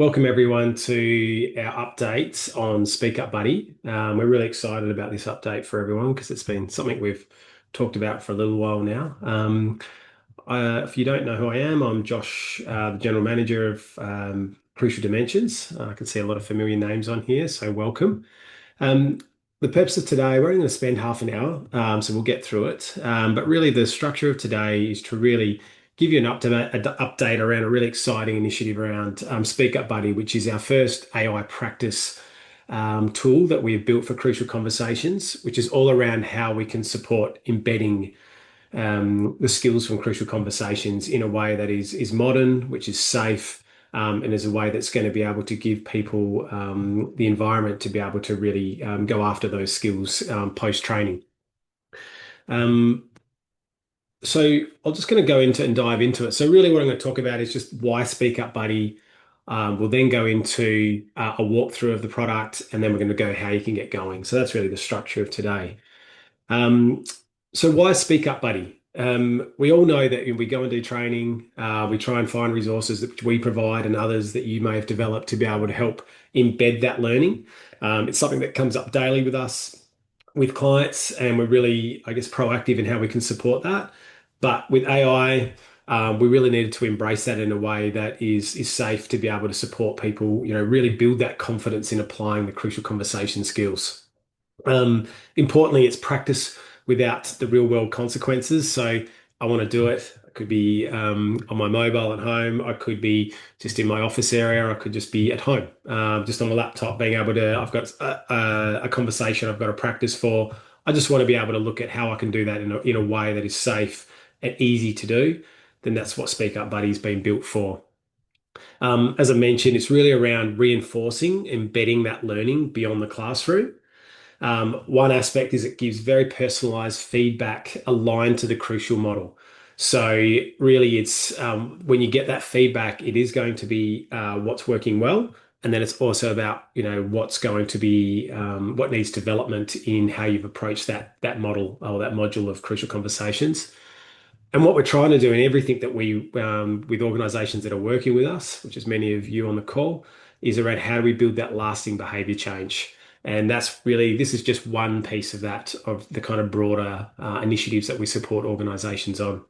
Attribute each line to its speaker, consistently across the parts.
Speaker 1: Welcome everyone to our update on SpeakUp Buddy. We're really excited about this update for everyone because it's been something we've talked about for a little while now. If you don't know who I am, I'm Josh, the General Manager of Crucial Dimensions. I can see a lot of familiar names on here, so welcome. Um, the purpose of today, we're only going to spend half an hour, so we'll get through it. But really, the structure of today is to really give you an update around a really exciting initiative around SpeakUp Buddy, which is our first AI practice tool that we have built for crucial conversations, which is all around how we can support embedding the skills from crucial conversations in a way that is modern, which is safe, and is a way that's going to be able to give people the environment to be able to really go after those skills post training. Um, so I'm just going to go into and dive into it. So really, what I'm going to talk about is just why Speak Up Buddy. We'll then go into a walkthrough of the product, and then we're going to go how you can get going. So that's really the structure of today. Um, so why Speak Up Buddy? We all know that when we go and do training, we try and find resources that we provide and others that you may have developed to be able to help embed that learning. It's something that comes up daily with us, with clients, and we're really, I guess, proactive in how we can support that. But with AI, we really needed to embrace that in a way that is safe to be able to support people, really build that confidence in applying the crucial conversation skills. Importantly, it's practice without the real world consequences. So I want to do it. I could be on my mobile at home. I could be just in my office area. I could just be at home, just on a laptop, being able to. I've got a conversation I've got to practice for. I just want to be able to look at how I can do that in a way that is safe and easy to do. Then that's what Speak Up Buddy's been built for. As I mentioned, it's really around reinforcing, embedding that learning beyond the classroom. One aspect is it gives very personalized feedback aligned to the crucial model. So really, it's when you get that feedback, it is going to be what's working well, and then it's also about what's going to be what needs development in how you've approached that model or that module of crucial conversations. And what we're trying to do in everything that we with organisations that are working with us, which is many of you on the call, is around how do we build that lasting behaviour change. And that's really, this is just one piece of that, of the kind of broader initiatives that we support organisations on.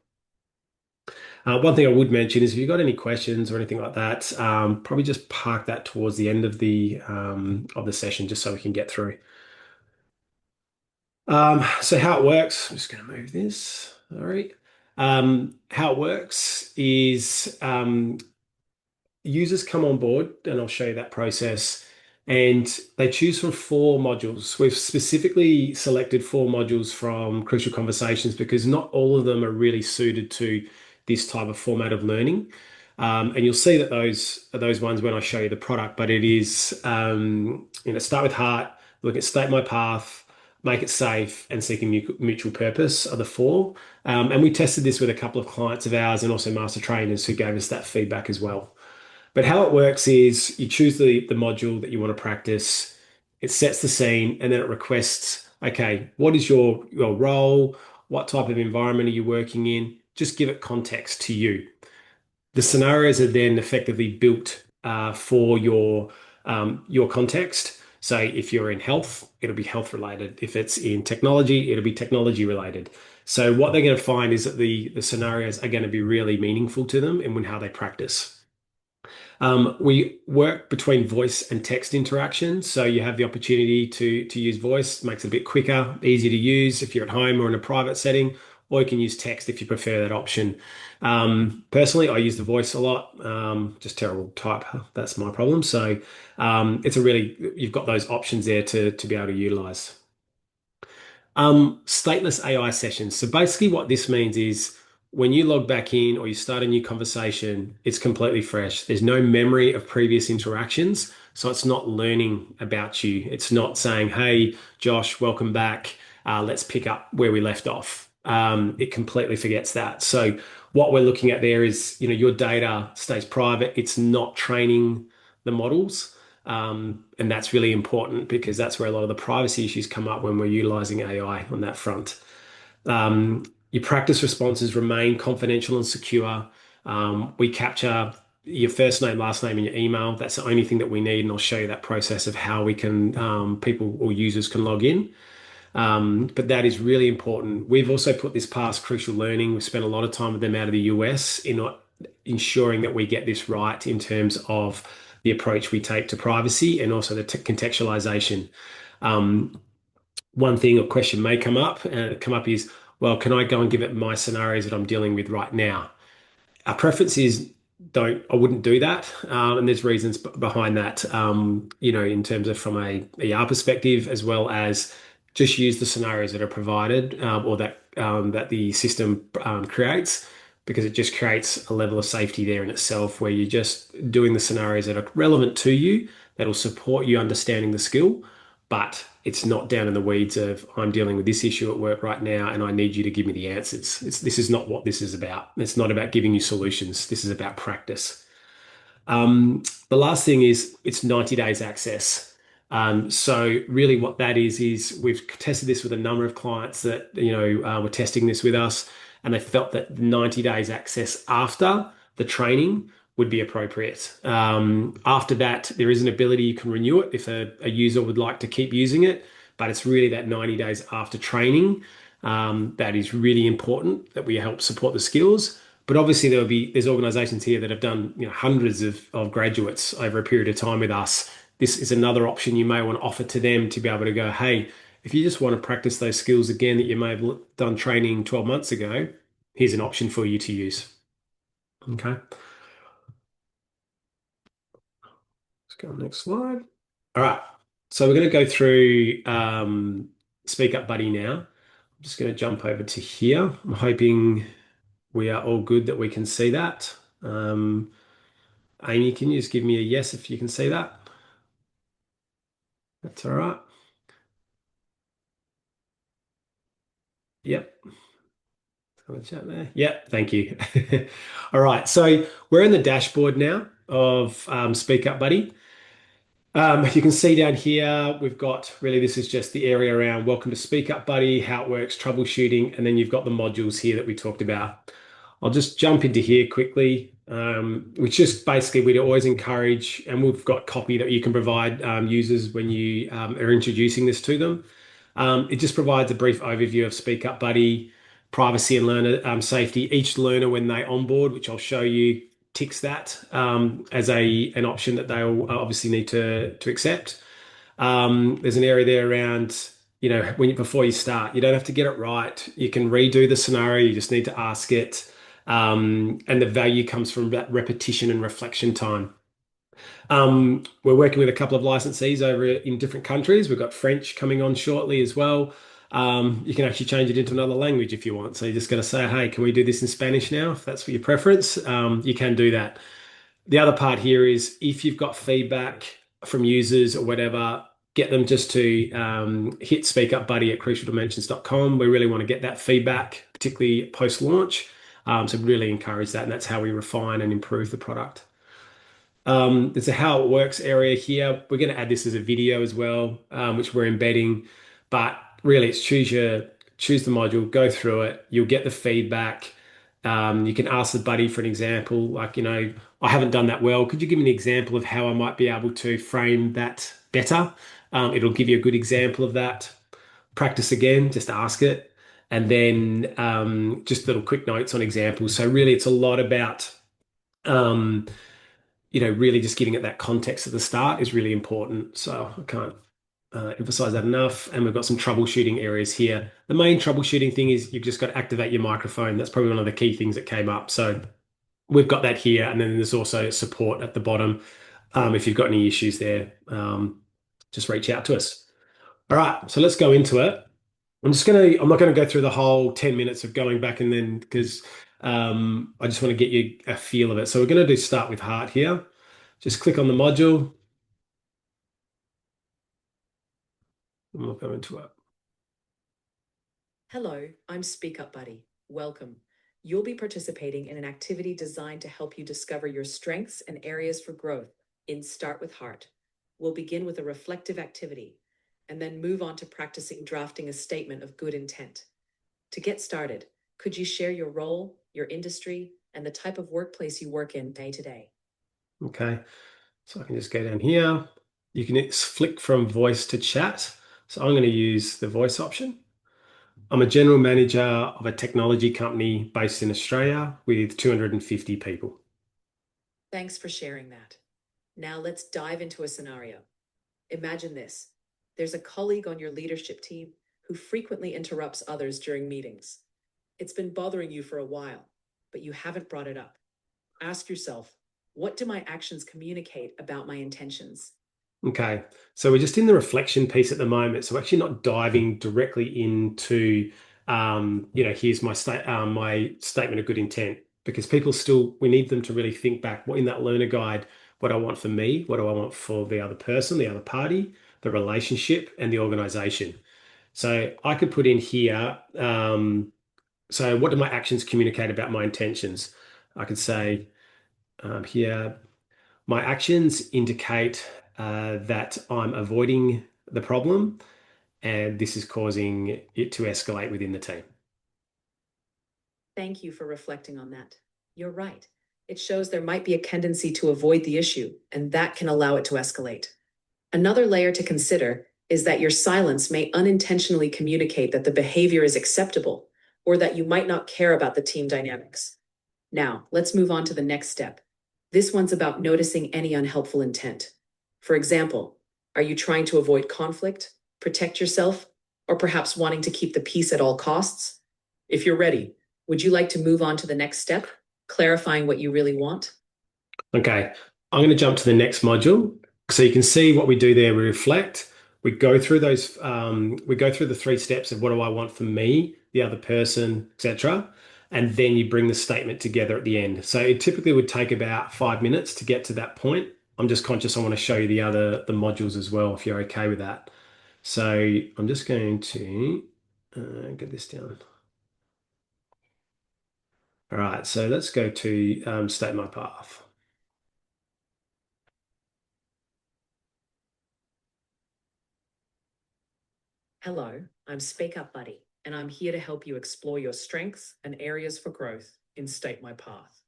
Speaker 1: One thing I would mention is if you've got any questions or anything like that, probably just park that towards the end of the session, just so we can get through. So how it works, I'm just going to move this. All right. How it works is users come on board, and I'll show you that process. And they choose from four modules. We've specifically selected four modules from Crucial Conversations because not all of them are really suited to this type of format of learning. And you'll see that those are those ones when I show you the product, but it is, start with heart, look at state my path, make it safe, and seek a mutual purpose are the four. And we tested this with a couple of clients of ours and also master trainers who gave us that feedback as well. But how it works is you choose the module that you want to practice, it sets the scene, and then it requests, okay, what is your role? What type of environment are you working in? Just give it context to you. The scenarios are then effectively built for your context. So if you're in health, it'll be health related. If it's in technology, it'll be technology related. So what they're going to find is that the scenarios are going to be really meaningful to them and when how they practice. We work between voice and text interaction. So you have the opportunity to use voice, makes it a bit quicker, easier to use if you're at home or in a private setting, or you can use text if you prefer that option. Personally, I use the voice a lot, just terrible type. That's my problem. So you've got those options there to be able to utilize. Stateless AI sessions. So basically what this means is when you log back in or you start a new conversation, it's completely fresh. There's no memory of previous interactions. So it's not learning about you. It's not saying, hey, Josh, welcome back. Let's pick up where we left off. It completely forgets that. So what we're looking at there is, your data stays private. It's not training the models. And that's really important because that's where a lot of the privacy issues come up when we're utilizing AI on that front. Your practice responses remain confidential and secure. We capture your first name, last name, and your email. That's the only thing that we need, and I'll show you that process of how we can people or users can log in. But that is really important. We've also put this past Crucial Learning. We've spent a lot of time with them out of the US in ensuring that we get this right in terms of the approach we take to privacy and also the contextualization. Um, One thing or question may come up is, well, can I go and give it my scenarios that I'm dealing with right now? Our preference is don't, I wouldn't do that. And there's reasons behind that, in terms of from a ER perspective, as well as just use the scenarios that are provided or that the system creates, because it just creates a level of safety there in itself where you're just doing the scenarios that are relevant to you, that'll support you understanding the skill, but it's not down in the weeds of I'm dealing with this issue at work right now and I need you to give me the answers. This is not what this is about. It's not about giving you solutions. This is about practice. The last thing is it's 90 days access. So really what that is we've tested this with a number of clients that, were testing this with us, and they felt that 90 days access after the training would be appropriate. After that, there is an ability you can renew it if a user would like to keep using it, but it's really that 90 days after training that is really important, that we help support the skills. But obviously there's organizations here that have done hundreds of graduates over a period of time with us. This is another option you may want to offer to them to be able to go, hey, if you just want to practice those skills again that you may have done training 12 months ago, here's an option for you to use. Okay. Let's go on the next slide. All right. So we're going to go through SpeakUp Buddy now. I'm just going to jump over to here. I'm hoping we are all good that we can see that. Amy, can you just give me a yes if you can see that? That's all right. Yep. Have a chat there. Yep. Thank you. All right. So we're in the dashboard now of SpeakUp Buddy. You can see down here, we've got really, this is just the area around welcome to SpeakUp Buddy, how it works, troubleshooting, and then you've got the modules here that we talked about. I'll just jump into here quickly, which just basically we'd always encourage, and we've got copy that you can provide users when you are introducing this to them. It just provides a brief overview of SpeakUp Buddy, privacy and learner safety. Each learner, when they onboard, which I'll show you, ticks that as an option that they'll obviously need to accept. There's an area there around, before you start, you don't have to get it right. You can redo the scenario. You just need to ask it. And the value comes from that repetition and reflection time. We're working with a couple of licensees over in different countries. We've got French coming on shortly as well. You can actually change it into another language if you want. So you just got to say, hey, can we do this in Spanish now? If that's for your preference, you can do that. The other part here is if you've got feedback from users or whatever, get them just to hit SpeakUp Buddy at crucialdimensions.com. We really want to get that feedback, particularly post-launch. So really encourage that, and that's how we refine and improve the product. There's a how it works area here. We're going to add this as a video as well, which we're embedding. But really, it's choose the module, go through it. You'll get the feedback. You can ask the buddy for an example, like, I haven't done that well. Could you give me an example of how I might be able to frame that better? It'll give you a good example of that. Practice again, just ask it. And then just little quick notes on examples. So really, it's a lot about really just giving it that context at the start is really important. So I can't emphasize that enough. And we've got some troubleshooting areas here. The main troubleshooting thing is you've just got to activate your microphone. That's probably one of the key things that came up. So we've got that here. And then there's also support at the bottom. If you've got any issues there, just reach out to us. All right, so let's go into it. I'm not going to go through the whole 10 minutes of going back and then because I just want to get you a feel of it. So we're going to do start with heart here. Just click on the module and we'll go into it.
Speaker 2: Hello, I'm SpeakUp Buddy. Welcome. You'll be participating in an activity designed to help you discover your strengths and areas for growth in Start with Heart. We'll begin with a reflective activity and then move on to practicing drafting a statement of good intent. To get started, could you share your role, your industry, and the type of workplace you work in day to day?
Speaker 1: Okay, so I can just go down here. You can flick from voice to chat. So I'm going to use the voice option. I'm a general manager of a technology company based in Australia with 250 people.
Speaker 2: Thanks for sharing that. Now let's dive into a scenario. Imagine this. There's a colleague on your leadership team who frequently interrupts others during meetings. It's been bothering you for a while, but you haven't brought it up. Ask yourself, what do my actions communicate about my intentions?
Speaker 1: Okay, so we're just in the reflection piece at the moment. So we're actually not diving directly into, here's my statement of good intent, because people still, we need them to really think back what in that learner guide, what do I want for me, what do I want for the other person, the other party, the relationship, and the organization. So I could put in here, so what do my actions communicate about my intentions? I could say here. My actions indicate that I'm avoiding the problem, and this is causing it to escalate within the team.
Speaker 2: Thank you for reflecting on that. You're right. It shows there might be a tendency to avoid the issue, and that can allow it to escalate. Another layer to consider is that your silence may unintentionally communicate that the behavior is acceptable or that you might not care about the team dynamics. Now, let's move on to the next step. This one's about noticing any unhelpful intent. For example, are you trying to avoid conflict, protect yourself, or perhaps wanting to keep the peace at all costs? If you're ready, would you like to move on to the next step, clarifying what you really want?
Speaker 1: Okay, I'm going to jump to the next module. So you can see what we do there. We reflect, we go through we go through the three steps of what do I want for me, the other person, etc. And then you bring the statement together at the end. So it typically would take about 5 minutes to get to that point. I'm just conscious I want to show you the modules as well, if you're okay with that. So I'm just going to get this down. All right, so let's go to state my path.
Speaker 2: Hello, I'm SpeakUp Buddy, and I'm here to help you explore your strengths and areas for growth in State My Path.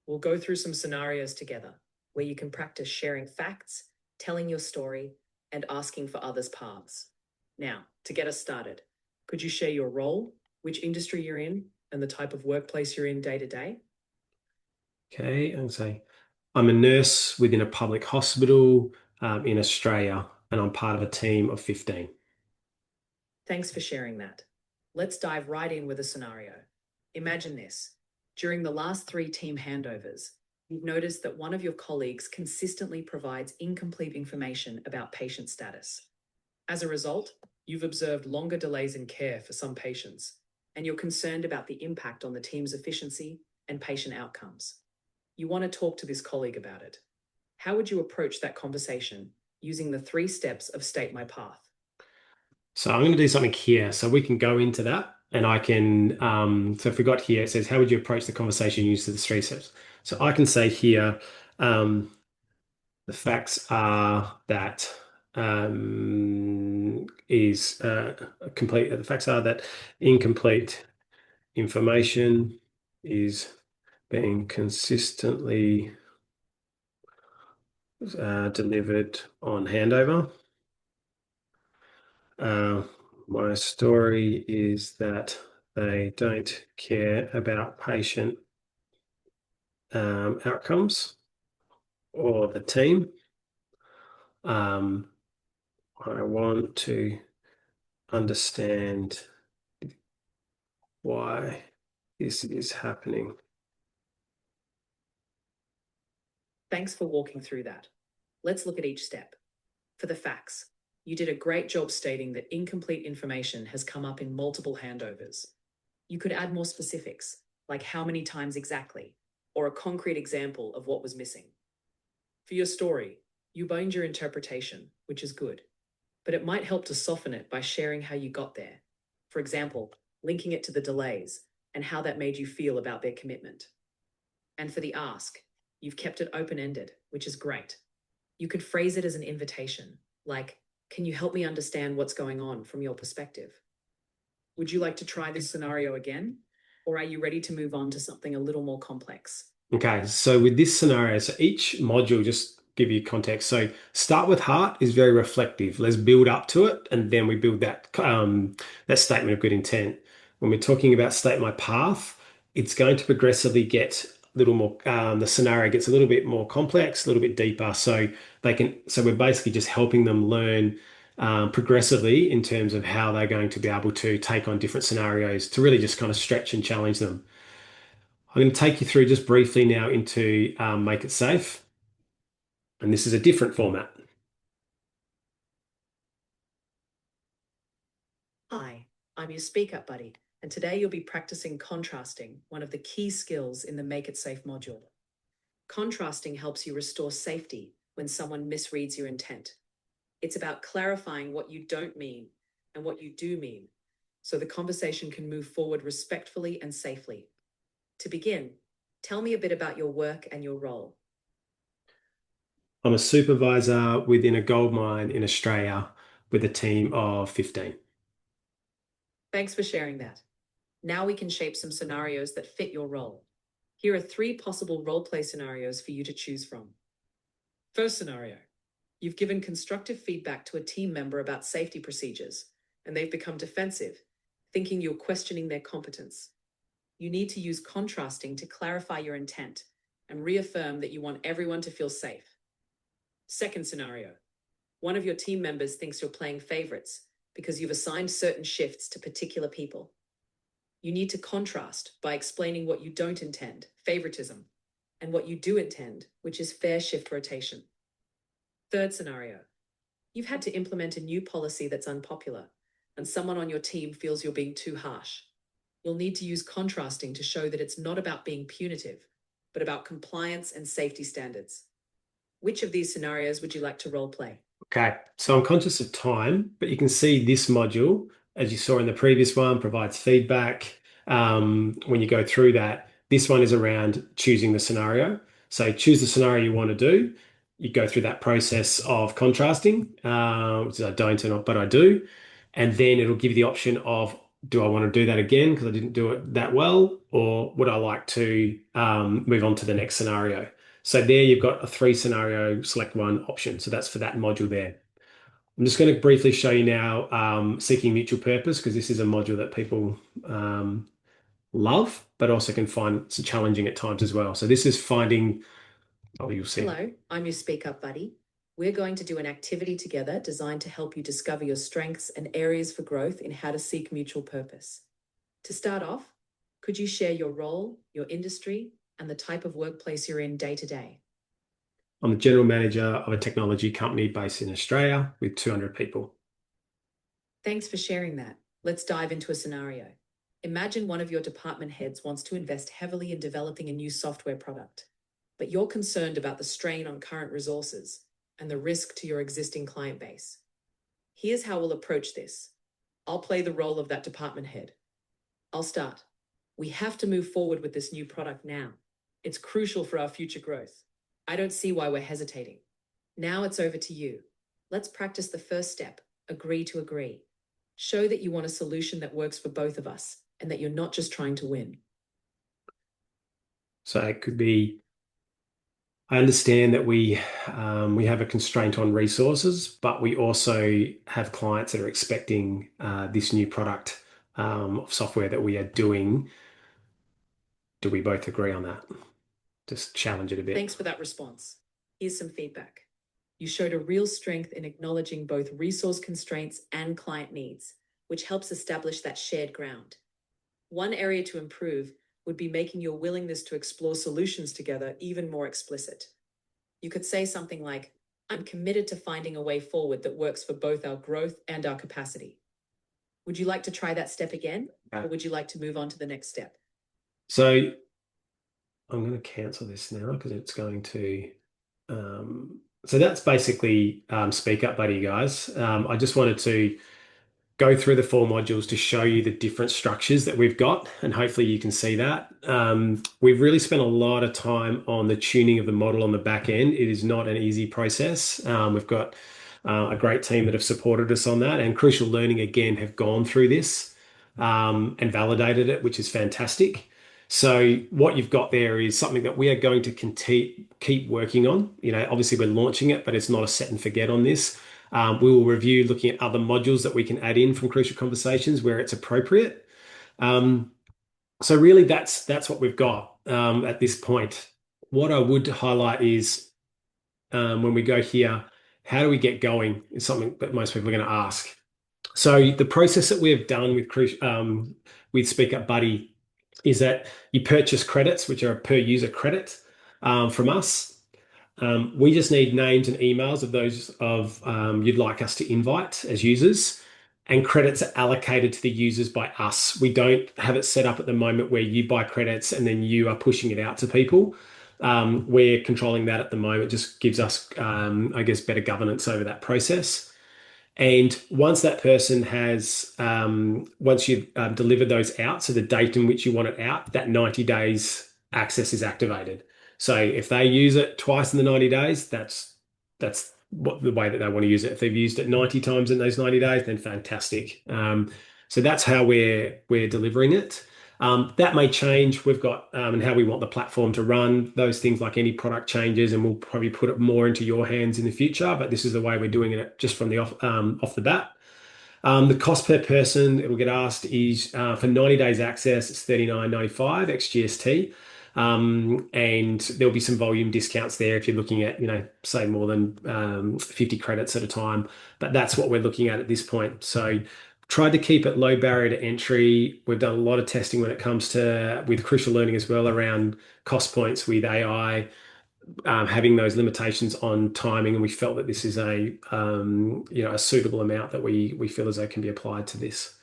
Speaker 2: We'll go through some scenarios together where you can practice sharing facts, telling your story, and asking for others' paths. Now, to get us started, could you share your role, which industry you're in, and the type of workplace you're in day to day?
Speaker 1: Okay, and say I'm a nurse within a public hospital in Australia, and I'm part of a team of 15.
Speaker 2: Thanks for sharing that. Let's dive right in with a scenario. Imagine this. During the last 3 team handovers, you've noticed that one of your colleagues consistently provides incomplete information about patient status. As a result, you've observed longer delays in care for some patients, and you're concerned about the impact on the team's efficiency and patient outcomes. You want to talk to this colleague about it. How would you approach that conversation using the 3 steps of State My Path?
Speaker 1: So I'm going to do something here, so we can go into that, and I can. So if we got here, it says, "How would you approach the conversation using the three steps?" So I can say here, um, the facts are that is complete. The facts are that incomplete information is being consistently delivered on handover. Uh, my story is that they don't care about patient outcomes or the team. Um, I want to understand why this is happening.
Speaker 2: Thanks for walking through that. Let's look at each step. For the facts, you did a great job stating that incomplete information has come up in multiple handovers. You could add more specifics, like how many times exactly, or a concrete example of what was missing. For your story, you owned your interpretation, which is good, but it might help to soften it by sharing how you got there. For example, linking it to the delays and how that made you feel about their commitment. And for the ask, you've kept it open ended, which is great. You could phrase it as an invitation, like, can you help me understand what's going on from your perspective? Would you like to try this scenario again? Or are you ready to move on to something a little more complex?
Speaker 1: Okay, so with this scenario, so each module, just give you context. So start with heart is very reflective. Let's build up to it, and then we build that statement of good intent. When we're talking about state my path, it's going to progressively get a little more. The scenario gets a little bit more complex, a little bit deeper. So they can. So we're basically just helping them learn progressively in terms of how they're going to be able to take on different scenarios to really just kind of stretch and challenge them. I'm going to take you through just briefly now into Make It Safe. And this is a different format.
Speaker 2: Hi, I'm your SpeakUp Buddy, and today you'll be practicing contrasting, one of the key skills in the Make It Safe module. Contrasting helps you restore safety when someone misreads your intent. It's about clarifying what you don't mean and what you do mean, so the conversation can move forward respectfully and safely. To begin, tell me a bit about your work and your role.
Speaker 1: I'm a supervisor within a gold mine in Australia with a team of 15.
Speaker 2: Thanks for sharing that. Now we can shape some scenarios that fit your role. Here are 3 possible role play scenarios for you to choose from. First scenario: you've given constructive feedback to a team member about safety procedures, and they've become defensive, thinking you're questioning their competence. You need to use contrasting to clarify your intent and reaffirm that you want everyone to feel safe. Second scenario: one of your team members thinks you're playing favorites because you've assigned certain shifts to particular people. You need to contrast by explaining what you don't intend, favoritism, and what you do intend, which is fair shift rotation. Third scenario: you've had to implement a new policy that's unpopular, and someone on your team feels you're being too harsh. You'll need to use contrasting to show that it's not about being punitive, but about compliance and safety standards. Which of these scenarios would you like to role play?
Speaker 1: Okay, so I'm conscious of time, but you can see this module, as you saw in the previous one, provides feedback. When you go through that, this one is around choosing the scenario. So choose the scenario you want to do. You go through that process of contrasting, which is I don't, but I do. And then it'll give you the option of, do I want to do that again because I didn't do it that well, or would I like to move on to the next scenario? So there you've got a 3 scenario, select one option. So that's for that module there. I'm just going to briefly show you now seeking mutual purpose because this is a module that people love, but also can find it's challenging at times as well. So this is finding, oh, you'll see.
Speaker 2: Hello, I'm your SpeakUp Buddy. We're going to do an activity together designed to help you discover your strengths and areas for growth in how to seek mutual purpose. To start off, could you share your role, your industry, and the type of workplace you're in day to day?
Speaker 1: I'm the general manager of a technology company based in Australia with 200 people.
Speaker 2: Thanks for sharing that. Let's dive into a scenario. Imagine one of your department heads wants to invest heavily in developing a new software product, but you're concerned about the strain on current resources and the risk to your existing client base. Here's how we'll approach this. I'll play the role of that department head. I'll start. We have to move forward with this new product now. It's crucial for our future growth. I don't see why we're hesitating. Now it's over to you. Let's practice the first step, agree to agree. Show that you want a solution that works for both of us and that you're not just trying to win.
Speaker 1: So it could be, I understand that we have a constraint on resources, but we also have clients that are expecting this new product of software that we are doing. Do we both agree on that? Just challenge it a bit.
Speaker 2: Thanks for that response. Here's some feedback. You showed a real strength in acknowledging both resource constraints and client needs, which helps establish that shared ground. One area to improve would be making your willingness to explore solutions together even more explicit. You could say something like, I'm committed to finding a way forward that works for both our growth and our capacity. Would you like to try that step again, or would you like to move on to the next step?
Speaker 1: So I'm going to cancel this now because it's going to. So that's basically SpeakUp Buddy, guys. I just wanted to go through the 4 modules to show you the different structures that we've got, and hopefully you can see that. We've really spent a lot of time on the tuning of the model on the back end. It is not an easy process. We've got a great team that have supported us on that, and Crucial Learning again have gone through this and validated it, which is fantastic. So what you've got there is something that we are going to keep working on. Obviously we're launching it, but it's not a set and forget on this. We will review looking at other modules that we can add in from Crucial Conversations where it's appropriate. Um, so really, that's what we've got at this point. What I would highlight is when we go here, how do we get going? Is something that most people are going to ask. So the process that we have done with SpeakUp Buddy is that you purchase credits, which are a per user credit from us. We just need names and emails of those of you'd like us to invite as users, and credits are allocated to the users by us. We don't have it set up at the moment where you buy credits and then you are pushing it out to people. We're controlling that at the moment. It just gives us, I guess, better governance over that process. And once that person has, once you've delivered those out, so the date in which you want it out, that 90 days access is activated. So if they use it twice in the 90 days, that's what the way that they want to use it. If they've used it 90 times in those 90 days, then fantastic. So that's how we're delivering it. That may change. We've got and how we want the platform to run those things like any product changes, and we'll probably put it more into your hands in the future. But this is the way we're doing it just from the off the bat. The cost per person it will get asked is for 90 days access, it's 39.95 ex GST. And there'll be some volume discounts there if you're looking at, say more than 50 credits at a time. But that's what we're looking at this point. So tried to keep it low barrier to entry. We've done a lot of testing when it comes to with Crucial Learning as well around cost points with AI, having those limitations on timing, and we felt that this is a suitable amount that we feel as though can be applied to this.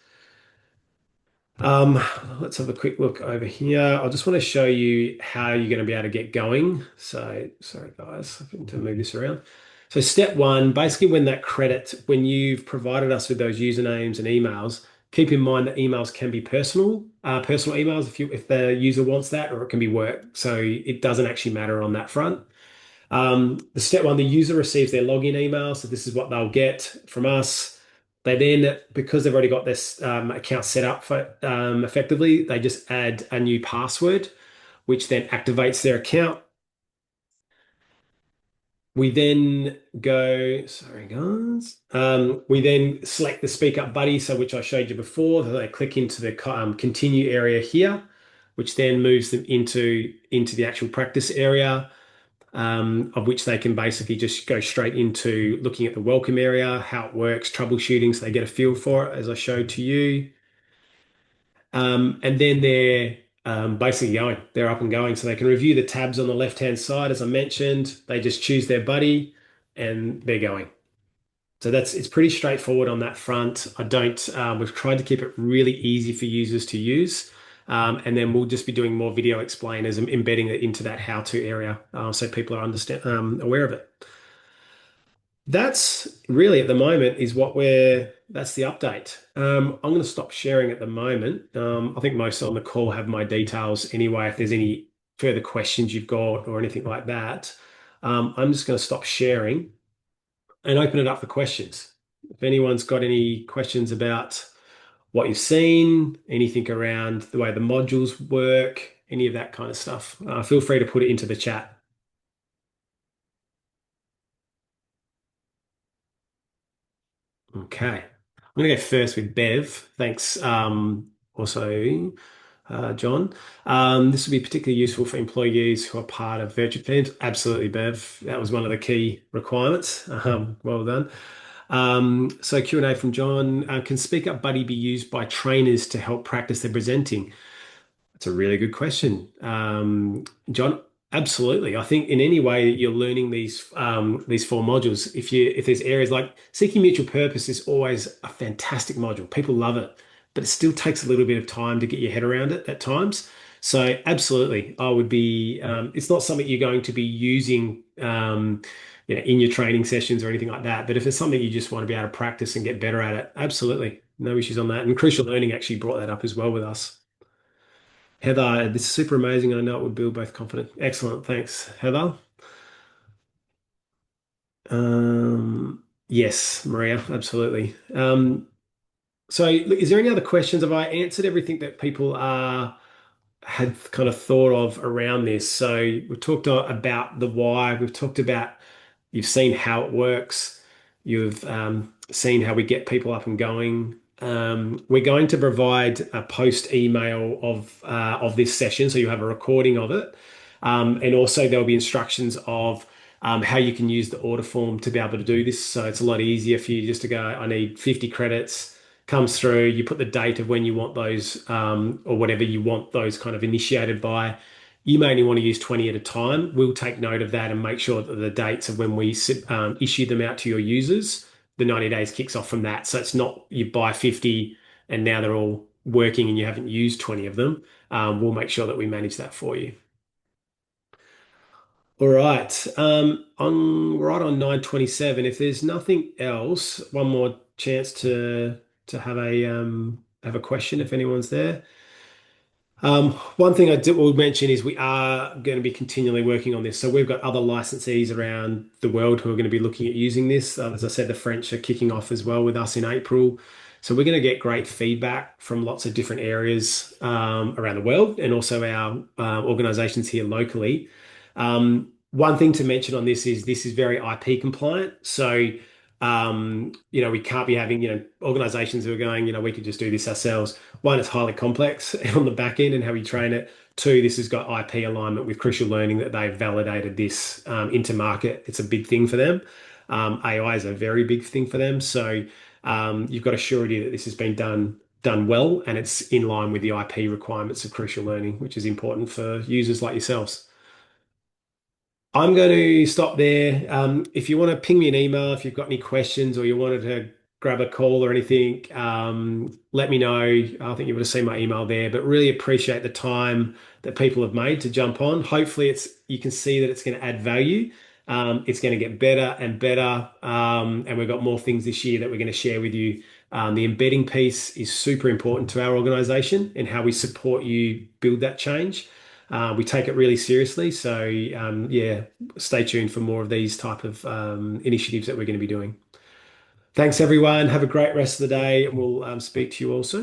Speaker 1: Um, let's have a quick look over here. I just want to show you how you're going to be able to get going. So, sorry guys, I need to move this around. So step one, basically when you've provided us with those usernames and emails, keep in mind that emails can be personal emails if the user wants that, or it can be work. So it doesn't actually matter on that front. The step one, the user receives their login email. So this is what they'll get from us. They then, because they've already got this account set up for effectively, they just add a new password, which then activates their account. We then go, sorry guys. We then select the SpeakUp Buddy, so which I showed you before. So they click into the continue area here, which then moves them into the actual practice area. Of which they can basically just go straight into looking at the welcome area, how it works, troubleshooting, so they get a feel for it, as I showed to you. And then they're basically going, they're up and going. So they can review the tabs on the left-hand side, as I mentioned. They just choose their buddy and they're going. So it's pretty straightforward on that front. We've tried to keep it really easy for users to use. And then we'll just be doing more video explainers and embedding it into that how-to area so people are aware of it. That's really at the moment is that's the update. I'm going to stop sharing at the moment. I think most on the call have my details anyway. If there's any further questions you've got or anything like that, I'm just going to stop sharing and open it up for questions. If anyone's got any questions about what you've seen, anything around the way the modules work, any of that kind of stuff, feel free to put it into the chat. Okay. I'm going to go first with Bev. Thanks. Also, John. This will be particularly useful for employees who are part of virtual teams. Absolutely, Bev. That was one of the key requirements. Well done. So Q&A from John. Can SpeakUp Buddy be used by trainers to help practice their presenting? That's a really good question. John, absolutely. I think in any way that you're learning these four modules, if there's areas like seeking mutual purpose is always a fantastic module. People love it, but it still takes a little bit of time to get your head around it at times. So absolutely, I would be. It's not something you're going to be using, in your training sessions or anything like that. But if it's something you just want to be able to practice and get better at it, absolutely, no issues on that. And Crucial Learning actually brought that up as well with us. Heather, this is super amazing. I know it would build both confidence. Excellent. Thanks, Heather. Yes, Maria, absolutely. So, look, is there any other questions? Have I answered everything that people are had kind of thought of around this. So we've talked about the why. We've talked about you've seen how it works. You've seen how we get people up and going. We're going to provide a post email of this session, so you have a recording of it, and also there'll be instructions of how you can use the order form to be able to do this. So it's a lot easier for you just to go, I need 50 credits, comes through, you put the date of when you want those, or whatever you want those kind of initiated by. You may only want to use 20 at a time. We'll take note of that and make sure that the dates of when we issue them out to your users, the 90 days kicks off from that. So it's not you buy 50 and now they're all working and you haven't used 20 of them. We'll make sure that we manage that for you. All right. Right on 9:27. If there's nothing else, one more chance to have a question if anyone's there. One thing I did will mention is we are going to be continually working on this. So we've got other licensees around the world who are going to be looking at using this. As I said, the French are kicking off as well with us in April. So we're going to get great feedback from lots of different areas around the world and also our organizations here locally. One thing to mention on this is very IP compliant. So we can't be having, organizations who are going, we could just do this ourselves. One, it's highly complex on the back end and how we train it. Two, this has got IP alignment with Crucial Learning that they've validated this into market. It's a big thing for them. AI is a very big thing for them. So you've got a surety that this has been done well and it's in line with the IP requirements of Crucial Learning, which is important for users like yourselves. I'm going to stop there. If you want to ping me an email, if you've got any questions or you wanted to grab a call or anything, let me know. I think you would have seen my email there, but really appreciate the time that people have made to jump on. Hopefully you can see that it's going to add value. It's going to get better and better. And we've got more things this year that we're going to share with you. The embedding piece is super important to our organization and how we support you build that change. We take it really seriously. So yeah, stay tuned for more of these type of initiatives that we're going to be doing. Thanks, everyone. Have a great rest of the day, and we'll speak to you all soon.